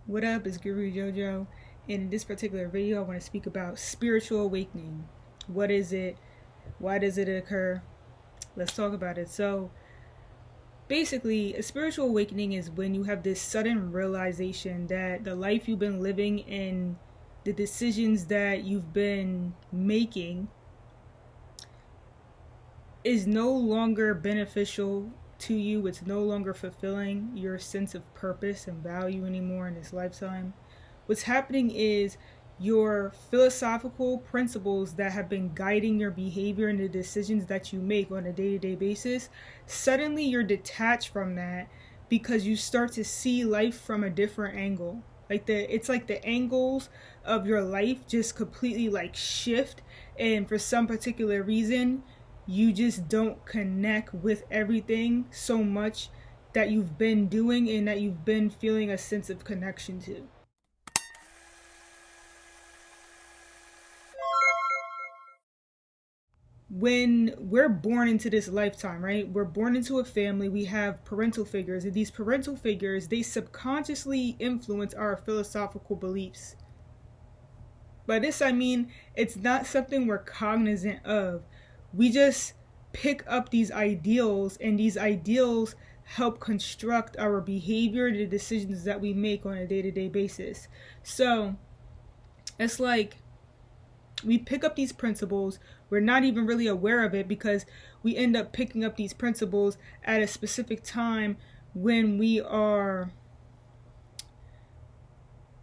What up, it's Guru Jojo, and in this particular video I want to speak about spiritual awakening. What is it? Why does it occur? Let's talk about it. So basically, a spiritual awakening is when you have this sudden realization that the life you've been living and the decisions that you've been making is no longer beneficial to you. It's no longer fulfilling your sense of purpose and value anymore in this lifetime. What's happening is your philosophical principles that have been guiding your behavior and the decisions that you make on a day-to-day basis, suddenly you're detached from that because you start to see life from a different angle. It's like the angles of your life just completely like shift, and for some particular reason you just don't connect with everything so much that you've been doing and that you've been feeling a sense of connection to. When we're born into this lifetime, right? We're born into a family, we have parental figures, and these parental figures, they subconsciously influence our philosophical beliefs. By this I mean it's not something we're cognizant of. We just pick up these ideals, and these ideals help construct our behavior, the decisions that we make on a day-to-day basis. So it's like we pick up these principles, we're not even really aware of it because we end up picking up these principles at a specific time when we are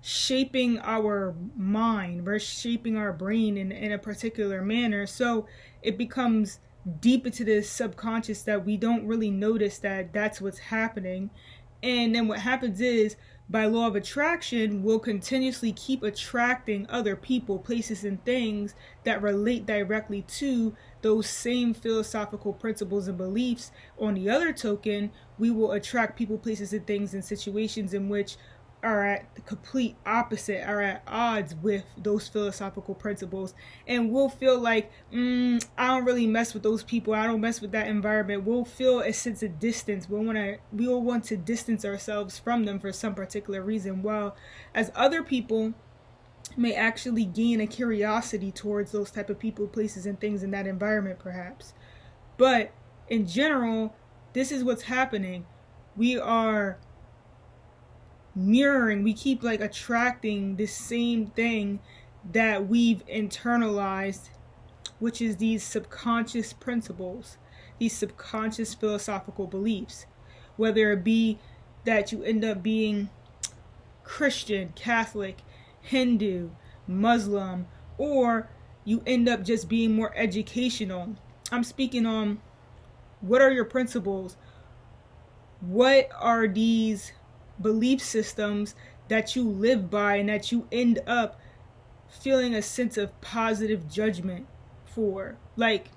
shaping our mind, we're shaping our brain in a particular manner. So it becomes deep into the subconscious that we don't really notice that that's what's happening. And then what happens is, by law of attraction, we'll continuously keep attracting other people, places, and things that relate directly to those same philosophical principles and beliefs. On the other token, we will attract people, places, and things in situations in which are at the complete opposite, are at odds with those philosophical principles, and we'll feel like I don't really mess with those people, I don't mess with that environment. We'll feel a sense of distance. We'll want to distance ourselves from them for some particular reason, while as other people may actually gain a curiosity towards those type of people, places, and things in that environment perhaps. But in general, this is what's happening. We are mirroring, we keep like attracting this same thing that we've internalized, which is these subconscious principles, these subconscious philosophical beliefs, whether it be that you end up being Christian, Catholic, Hindu, Muslim, or you end up just being more educational. I'm speaking on what are your principles, what are these belief systems that you live by and that you end up feeling a sense of positive judgment for. Like,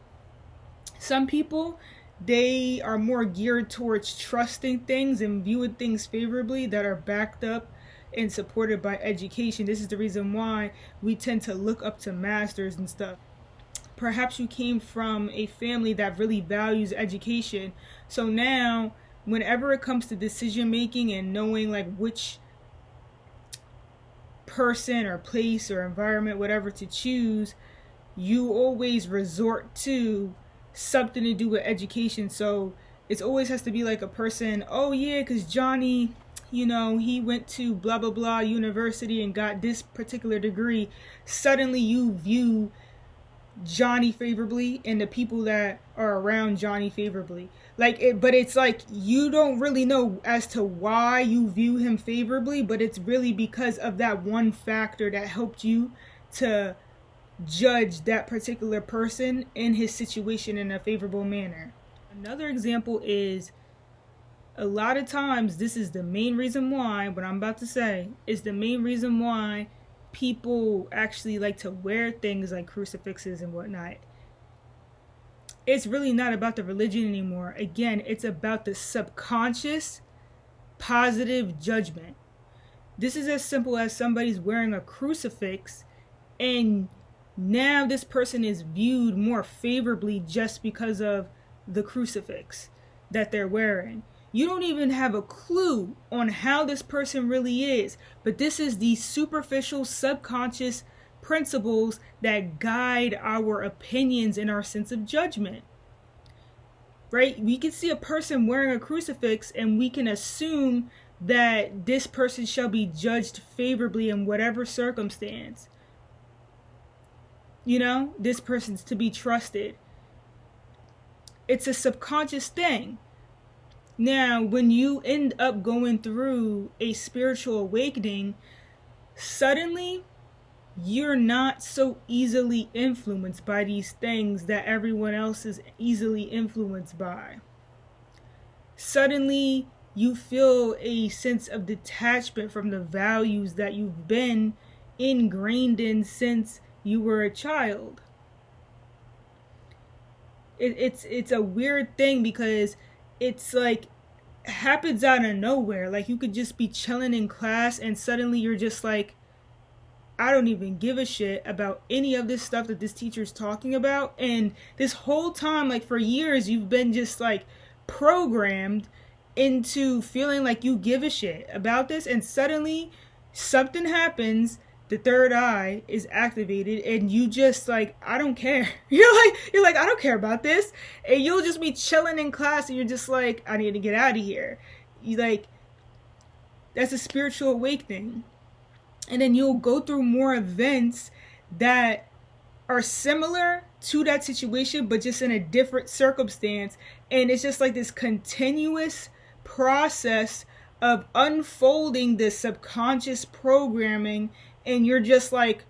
some people, they are more geared towards trusting things and viewing things favorably that are backed up and supported by education. This is the reason why we tend to look up to masters and stuff. Perhaps you came from a family that really values education, so now whenever it comes to decision making and knowing like which person or place or environment, whatever, to choose, you always resort to something to do with education. So it always has to be like a person, oh yeah, because Johnny, he went to blah blah blah university and got this particular degree. Suddenly you view Johnny favorably and the people that are around Johnny favorably. But it's like you don't really know as to why you view him favorably, but it's really because of that one factor that helped you to judge that particular person in his situation in a favorable manner. Another example is, a lot of times, this is the main reason why, what I'm about to say is the main reason why people actually like to wear things like crucifixes and whatnot. It's really not about the religion anymore. Again, it's about the subconscious positive judgment. This is as simple as somebody's wearing a crucifix, and now this person is viewed more favorably just because of the crucifix that they're wearing. You don't even have a clue on how this person really is. But this is the superficial, subconscious principles that guide our opinions and our sense of judgment. Right? We can see a person wearing a crucifix and we can assume that this person shall be judged favorably in whatever circumstance. You know, this person's to be trusted. It's a subconscious thing. Now, when you end up going through a spiritual awakening, suddenly you're not so easily influenced by these things that everyone else is easily influenced by. Suddenly, you feel a sense of detachment from the values that you've been ingrained in since you were a child. It's a weird thing because it's like happens out of nowhere. Like you could just be chilling in class and suddenly you're just like, I don't even give a shit about any of this stuff that this teacher's talking about. And this whole time, like for years, you've been just like programmed into feeling like you give a shit about this. And suddenly something happens, the third eye is activated and you just like, I don't care. You're like, I don't care about this. And you'll just be chilling in class and you're just like, I need to get out of here. You like, that's a spiritual awakening. And then you'll go through more events that are similar to that situation, but just in a different circumstance. And it's just like this continuous process of unfolding this subconscious programming. And you're just like,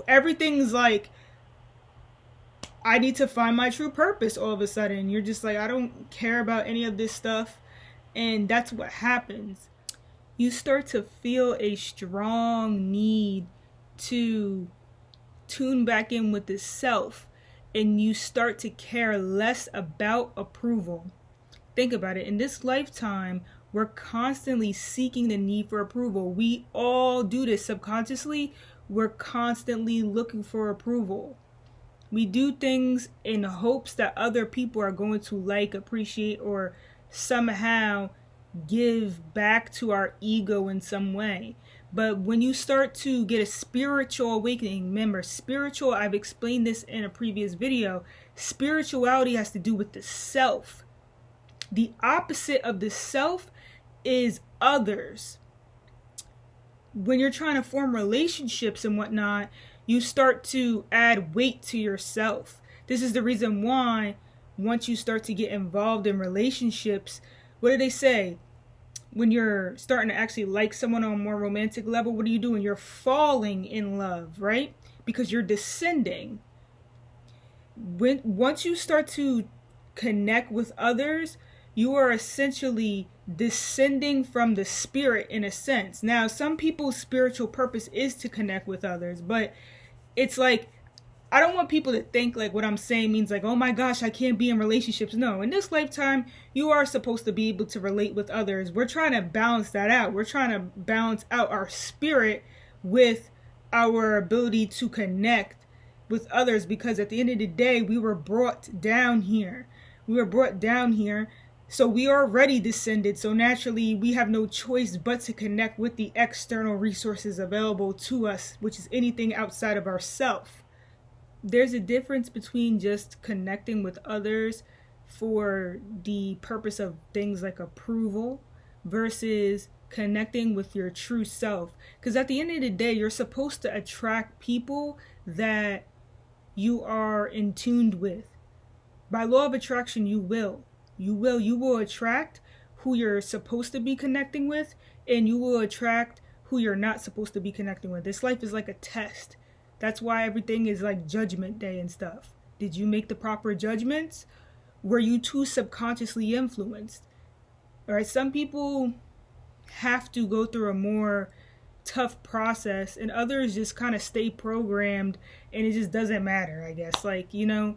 everything's like, I need to find my true purpose all of a sudden. You're just like, I don't care about any of this stuff. And that's what happens. You start to feel a strong need to tune back in with the self, and you start to care less about approval. Think about it. In this lifetime, we're constantly seeking the need for approval. We all do this subconsciously. We're constantly looking for approval. We do things in hopes that other people are going to like, appreciate, or somehow give back to our ego in some way. But when you start to get a spiritual awakening, remember, spiritual, I've explained this in a previous video, spirituality has to do with the self. The opposite of the self is others. When you're trying to form relationships and whatnot, you start to add weight to yourself. This is the reason why once you start to get involved in relationships, what do they say? When you're starting to actually like someone on a more romantic level, what are you doing? You're falling in love, right? Because you're descending. Once you start to connect with others, you are essentially descending from the spirit in a sense. Now, some people's spiritual purpose is to connect with others, but it's like, I don't want people to think like what I'm saying means like, oh my gosh, I can't be in relationships. No, in this lifetime, you are supposed to be able to relate with others. We're trying to balance that out. We're trying to balance out our spirit with our ability to connect with others, because at the end of the day, we were brought down here. So we are already descended. So naturally, we have no choice but to connect with the external resources available to us, which is anything outside of ourself. There's a difference between just connecting with others for the purpose of things like approval versus connecting with your true self. Because at the end of the day, you're supposed to attract people that you are in tuned with. By law of attraction, you will attract who you're supposed to be connecting with, and you will attract who you're not supposed to be connecting with. This life is like a test. That's why everything is like judgment day and stuff. Did you make the proper judgments? Were you too subconsciously influenced? All right, some people have to go through a more tough process, and others just kind of stay programmed and it just doesn't matter, I guess. Like, you know,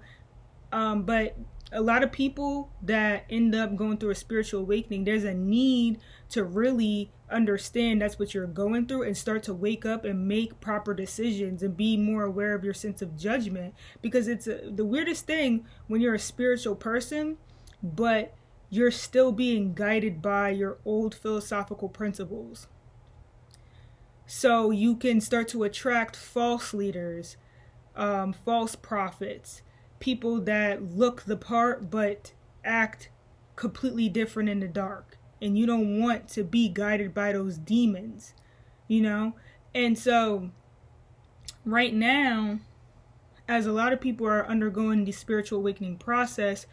but a lot of people that end up going through a spiritual awakening, there's a need to really understand that's what you're going through and start to wake up and make proper decisions and be more aware of your sense of judgment. Because it's the weirdest thing when you're a spiritual person, but you're still being guided by your old philosophical principles. So you can start to attract false leaders, false prophets, people that look the part but act completely different in the dark. And you don't want to be guided by those demons, you know? And so right now, as a lot of people are undergoing the spiritual awakening process,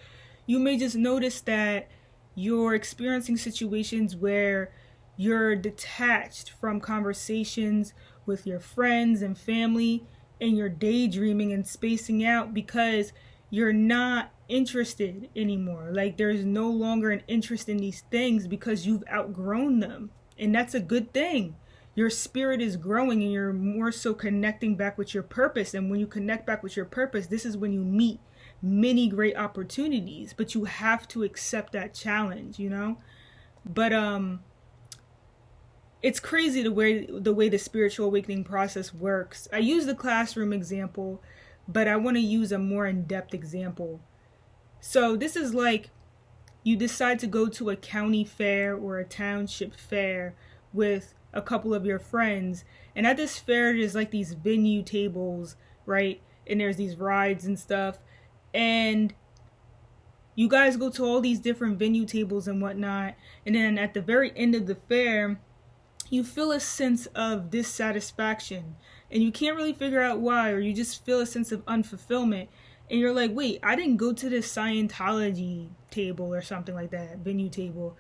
you may just notice that you're experiencing situations where you're detached from conversations with your friends and family, and you're daydreaming and spacing out because you're not interested anymore. Like, there's no longer an interest in these things because you've outgrown them. And that's a good thing. Your spirit is growing and you're more so connecting back with your purpose. And when you connect back with your purpose, this is when you meet many great opportunities. But you have to accept that challenge, you know? But it's crazy the way the spiritual awakening process works. I use the classroom example, but I want to use a more in-depth example. So this is like you decide to go to a county fair or a township fair with a couple of your friends, and at this fair there's like these venue tables, right? And there's these rides and stuff, and you guys go to all these different venue tables and whatnot, and then at the very end of the fair you feel a sense of dissatisfaction, and you can't really figure out why, or you just feel a sense of unfulfillment, and you're like, wait, I didn't go to this Scientology table or something like that, venue table.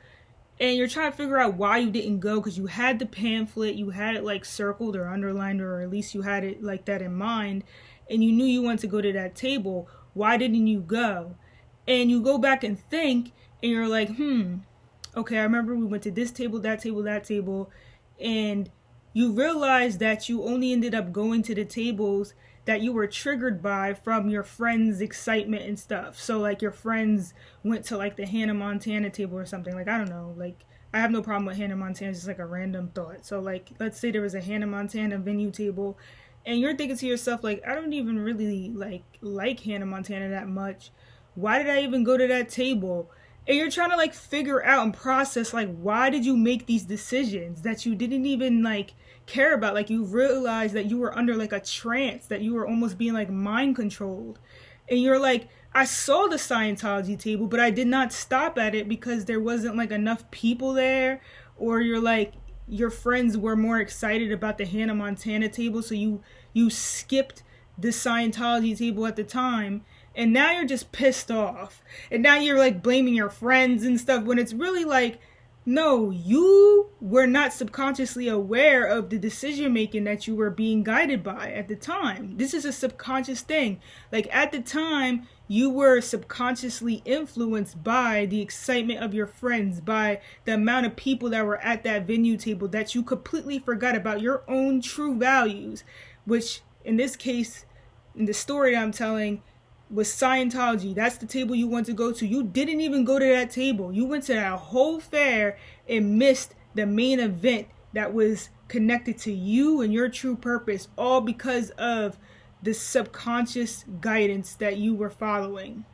And you're trying to figure out why you didn't go, because you had the pamphlet, you had it like circled or underlined, or at least you had it like that in mind, and you knew you wanted to go to that table. Why didn't you go? And you go back and think, and you're like, okay, I remember we went to this table, that table, that table, and you realize that you only ended up going to the tables that you were triggered by from your friends' excitement and stuff. So like your friends went to like the Hannah Montana table or something. Like, I don't know, like I have no problem with Hannah Montana, it's just like a random thought. So like, let's say there was a Hannah Montana venue table and you're thinking to yourself like, I don't even really like Hannah Montana that much. Why did I even go to that table? And you're trying to like figure out and process like, why did you make these decisions that you didn't even like care about? Like, you realize that you were under like a trance, that you were almost being like mind controlled. And you're like, I saw the Scientology table, but I did not stop at it because there wasn't like enough people there. Or you're like, your friends were more excited about the Hannah Montana table, so you skipped the Scientology table at the time. And now you're just pissed off. And now you're like blaming your friends and stuff, when it's really like, no, you were not subconsciously aware of the decision making that you were being guided by at the time. This is a subconscious thing. Like, at the time, you were subconsciously influenced by the excitement of your friends, by the amount of people that were at that venue table, that you completely forgot about your own true values, which in this case, in the story that I'm telling, was Scientology. That's the table you want to go to. You didn't even go to that table. You went to that whole fair and missed the main event that was connected to you and your true purpose, all because of the subconscious guidance that you were following.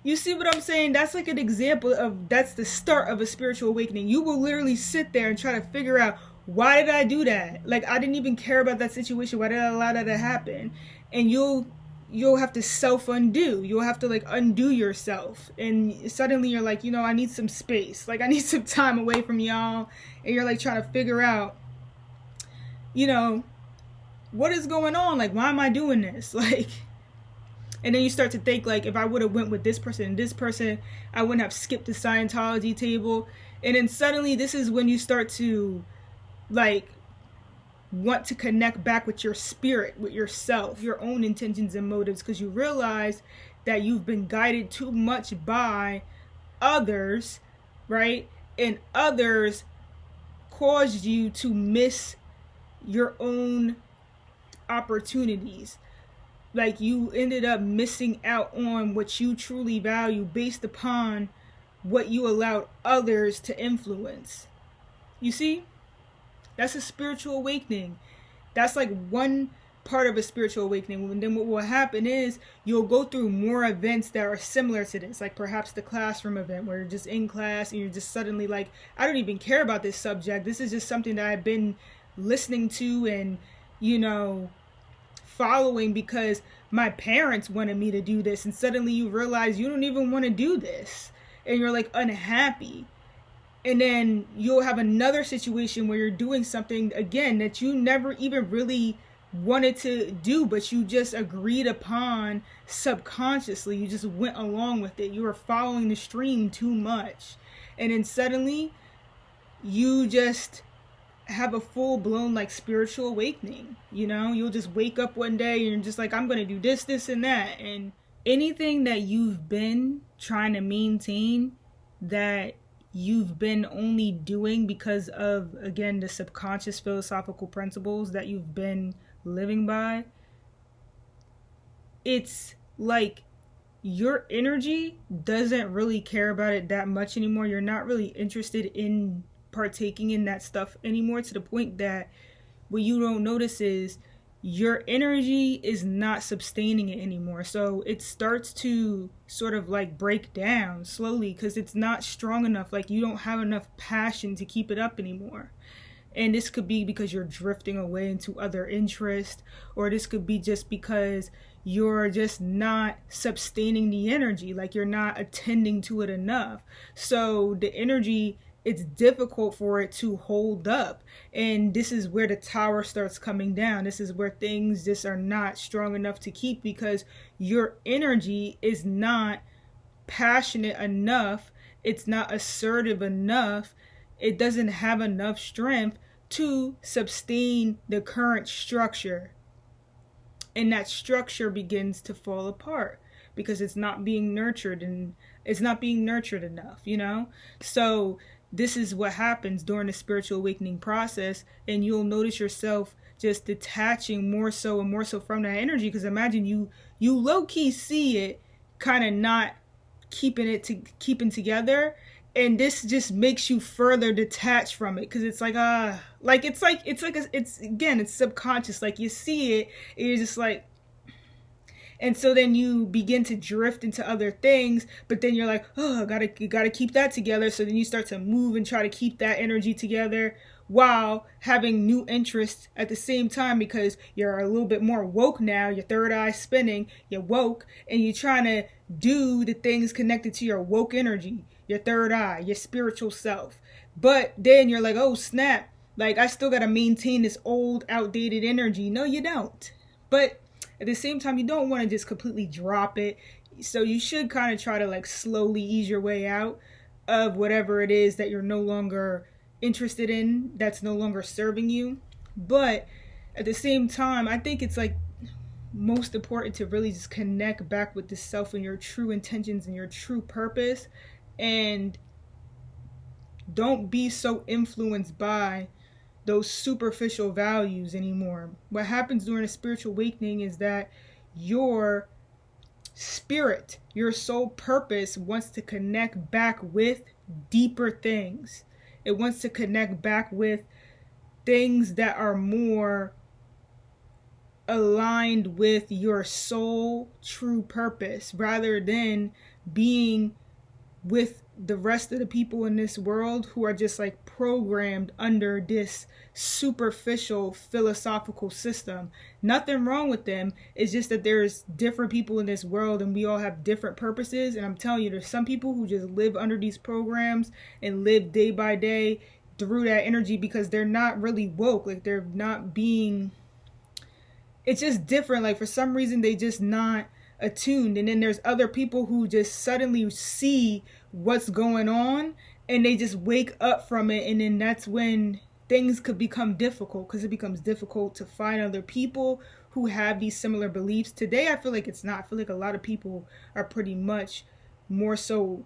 You see what I'm saying? That's like an example of, that's the start of a spiritual awakening. You will literally sit there and try to figure out, why did I do that? Like, I didn't even care about that situation. Why did I allow that to happen? And you'll have to self-undo. You'll have to like undo yourself. And suddenly you're like, I need some space. Like, I need some time away from y'all. And you're like trying to figure out, what is going on? Like, why am I doing this? Like, and then you start to think like, if I would have went with this person and this person, I wouldn't have skipped the Scientology table. And then suddenly this is when you start to like want to connect back with your spirit, with yourself, your own intentions and motives, because you realize that you've been guided too much by others, right? And others caused you to miss your own opportunities. Like, you ended up missing out on what you truly value based upon what you allowed others to influence. You see? That's a spiritual awakening. That's like one part of a spiritual awakening. And then what will happen is you'll go through more events that are similar to this, like perhaps the classroom event where you're just in class and you're just suddenly like, I don't even care about this subject. This is just something that I've been listening to and, following because my parents wanted me to do this. And suddenly you realize you don't even want to do this and you're like unhappy. And then you'll have another situation where you're doing something again that you never even really wanted to do, but you just agreed upon subconsciously. You just went along with it. You were following the stream too much. And then suddenly you just have a full-blown like spiritual awakening. You'll just wake up one day and you're just like, I'm going to do this, this, and that. And anything that you've been trying to maintain that you've been only doing because of, again, the subconscious philosophical principles that you've been living by, it's like your energy doesn't really care about it that much anymore. You're not really interested in partaking in that stuff anymore, to the point that what you don't notice is your energy is not sustaining it anymore. So it starts to sort of like break down slowly because it's not strong enough. Like you don't have enough passion to keep it up anymore. And this could be because you're drifting away into other interests, or this could be just because you're just not sustaining the energy, like you're not attending to it enough. So the energy, it's difficult for it to hold up. And this is where the tower starts coming down. This is where things just are not strong enough to keep because your energy is not passionate enough. It's not assertive enough. It doesn't have enough strength to sustain the current structure. And that structure begins to fall apart because it's not being nurtured, and it's not being nurtured enough, So this is what happens during the spiritual awakening process, and you'll notice yourself just detaching more so and more so from that energy. Because imagine you low-key see it kind of not keeping together, and this just makes you further detached from it because it's like it's subconscious. Like you see it and you're just like, and so then you begin to drift into other things, but then you're like, oh, you gotta keep that together. So then you start to move and try to keep that energy together while having new interests at the same time because you're a little bit more woke now. Your third eye spinning, you're woke, and you're trying to do the things connected to your woke energy, your third eye, your spiritual self. But then you're like, oh snap, like I still gotta maintain this old outdated energy. No, you don't. But at the same time, you don't want to just completely drop it. So you should kind of try to like slowly ease your way out of whatever it is that you're no longer interested in, that's no longer serving you. But at the same time, I think it's like most important to really just connect back with the self and your true intentions and your true purpose. And don't be so influenced by those superficial values anymore. What happens during a spiritual awakening is that your spirit, your soul purpose wants to connect back with deeper things. It wants to connect back with things that are more aligned with your soul true purpose, rather than being with the rest of the people in this world who are just like programmed under this superficial philosophical system. Nothing wrong with them. It's just that there's different people in this world and we all have different purposes. And I'm telling you, there's some people who just live under these programs and live day by day through that energy because they're not really woke. Like they're not being, it's just different. Like for some reason they just not attuned. And then there's other people who just suddenly see what's going on and they just wake up from it. And then that's when things could become difficult, because it becomes difficult to find other people who have these similar beliefs. Today I feel like it's not. I feel like a lot of people are pretty much more so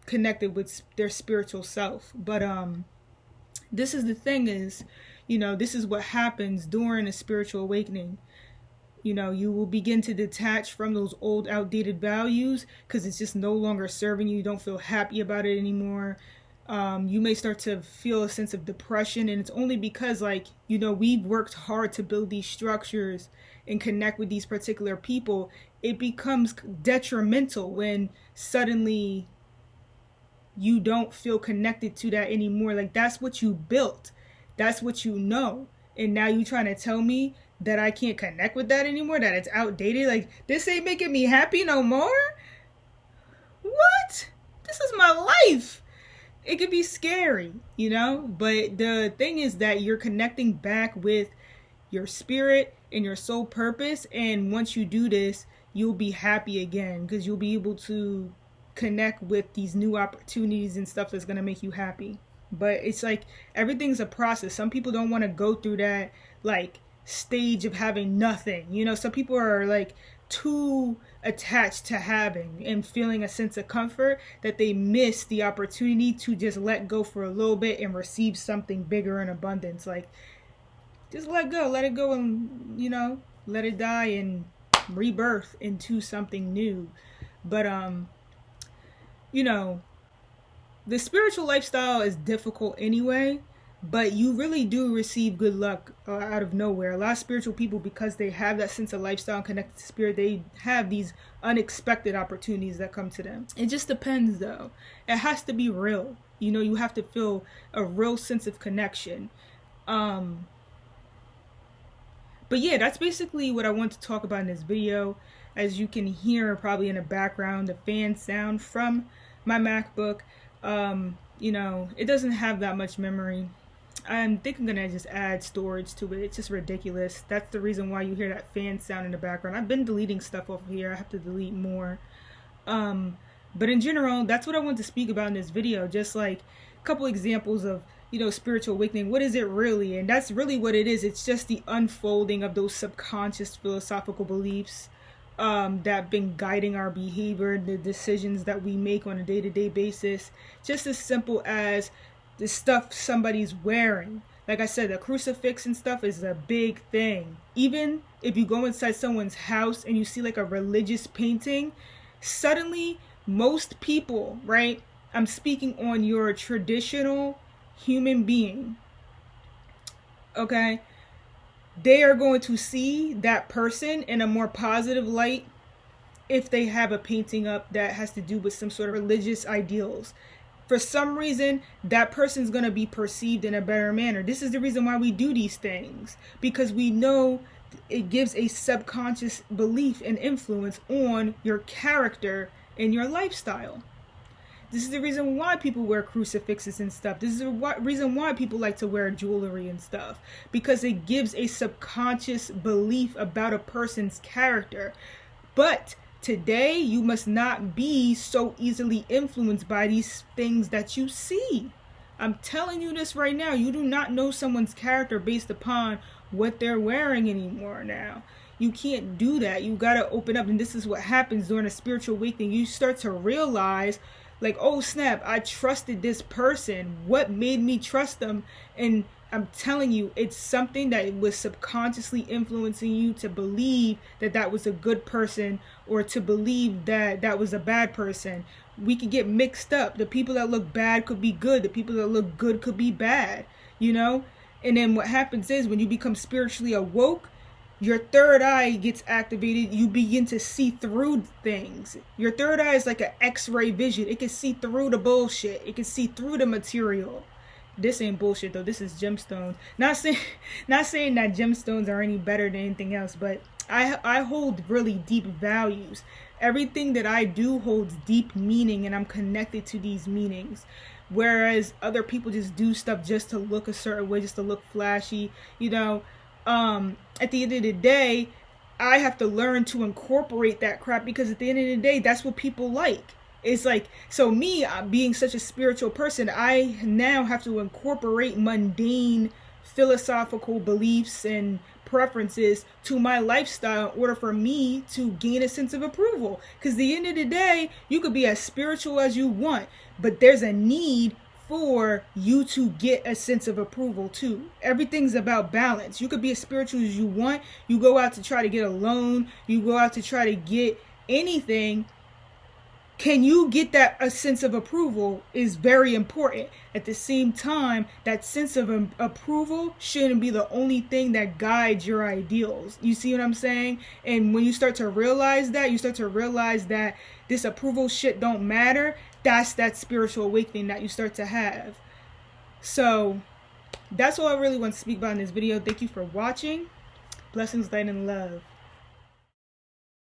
connected with their spiritual self. But this is the thing is, this is what happens during a spiritual awakening. You will begin to detach from those old outdated values because it's just no longer serving you. You don't feel happy about it anymore. You may start to feel a sense of depression, and it's only because, like, you know, we've worked hard to build these structures and connect with these particular people. It becomes detrimental when suddenly you don't feel connected to that anymore. Like, that's what you built, that's what you know, and now you trying to tell me that I can't connect with that anymore, that it's outdated. Like, this ain't making me happy no more. What? This is my life. It could be scary, you know, but the thing is that you're connecting back with your spirit and your soul purpose, and once you do this, you'll be happy again, because you'll be able to connect with these new opportunities and stuff that's going to make you happy. But it's like everything's a process. Some people don't want to go through that, like, stage of having nothing, you know. Some people are like too attached to having and feeling a sense of comfort that they miss the opportunity to just let go for a little bit and receive something bigger in abundance. Like, just let it go, and, you know, let it die and rebirth into something new. But you know, the spiritual lifestyle is difficult anyway, but you really do receive good luck out of nowhere. A lot of spiritual people, because they have that sense of lifestyle and connected to spirit, they have these unexpected opportunities that come to them. It just depends, though. It has to be real. You know, you have to feel a real sense of connection. But yeah, that's basically what I want to talk about in this video. As you can hear probably in the background, the fan sound from my MacBook. You know, it doesn't have that much memory. I think I'm gonna just add storage to it. It's just ridiculous. That's the reason why you hear that fan sound in the background. I've been deleting stuff off of here. I have to delete more. But in general, that's what I want to speak about in this video. Just like a couple examples of, you know, spiritual awakening. What is it really? And that's really what it is. It's just the unfolding of those subconscious philosophical beliefs that have been guiding our behavior, the decisions that we make on a day-to-day basis. Just as simple as the stuff somebody's wearing. Like I said, the crucifix and stuff is a big thing. Even if you go inside someone's house and you see like a religious painting, suddenly most people, right? I'm speaking on your traditional human being, okay? They are going to see that person in a more positive light if they have a painting up that has to do with some sort of religious ideals. For some reason, that person's going to be perceived in a better manner. This is the reason why we do these things, because we know it gives a subconscious belief and influence on your character and your lifestyle. This is the reason why people wear crucifixes and stuff. This is the reason why people like to wear jewelry and stuff, because it gives a subconscious belief about a person's character. But today, you must not be so easily influenced by these things that you see. I'm telling you this right now. You do not know someone's character based upon what they're wearing anymore now. You can't do that. You got to open up. And this is what happens during a spiritual awakening. You start to realize, like, oh snap, I trusted this person. What made me trust them? And I'm telling you, it's something that was subconsciously influencing you to believe that that was a good person, or to believe that that was a bad person. We could get mixed up. The people that look bad could be good. The people that look good could be bad, you know? And then what happens is when you become spiritually awoke, your third eye gets activated. You begin to see through things. Your third eye is like an X-ray vision. It can see through the bullshit. It can see through the material. This ain't bullshit though. This is gemstones. Not saying that gemstones are any better than anything else, but I hold really deep values. Everything that I do holds deep meaning, and I'm connected to these meanings. Whereas other people just do stuff just to look a certain way, just to look flashy, you know. At the end of the day, I have to learn to incorporate that crap, because at the end of the day, that's what people like. It's like, so me being such a spiritual person, I now have to incorporate mundane philosophical beliefs and preferences to my lifestyle in order for me to gain a sense of approval. Because at the end of the day, you could be as spiritual as you want, but there's a need for you to get a sense of approval too. Everything's about balance. You could be as spiritual as you want. You go out to try to get a loan. You go out to try to get anything. can you get that a sense of approval is very important. At the same time, that sense of approval shouldn't be the only thing that guides your ideals. You see what I'm saying? And when you start to realize that, you start to realize that this approval shit don't matter. That's that spiritual awakening that you start to have. So that's all I really want to speak about in this video. Thank you for watching. Blessings, light, and love.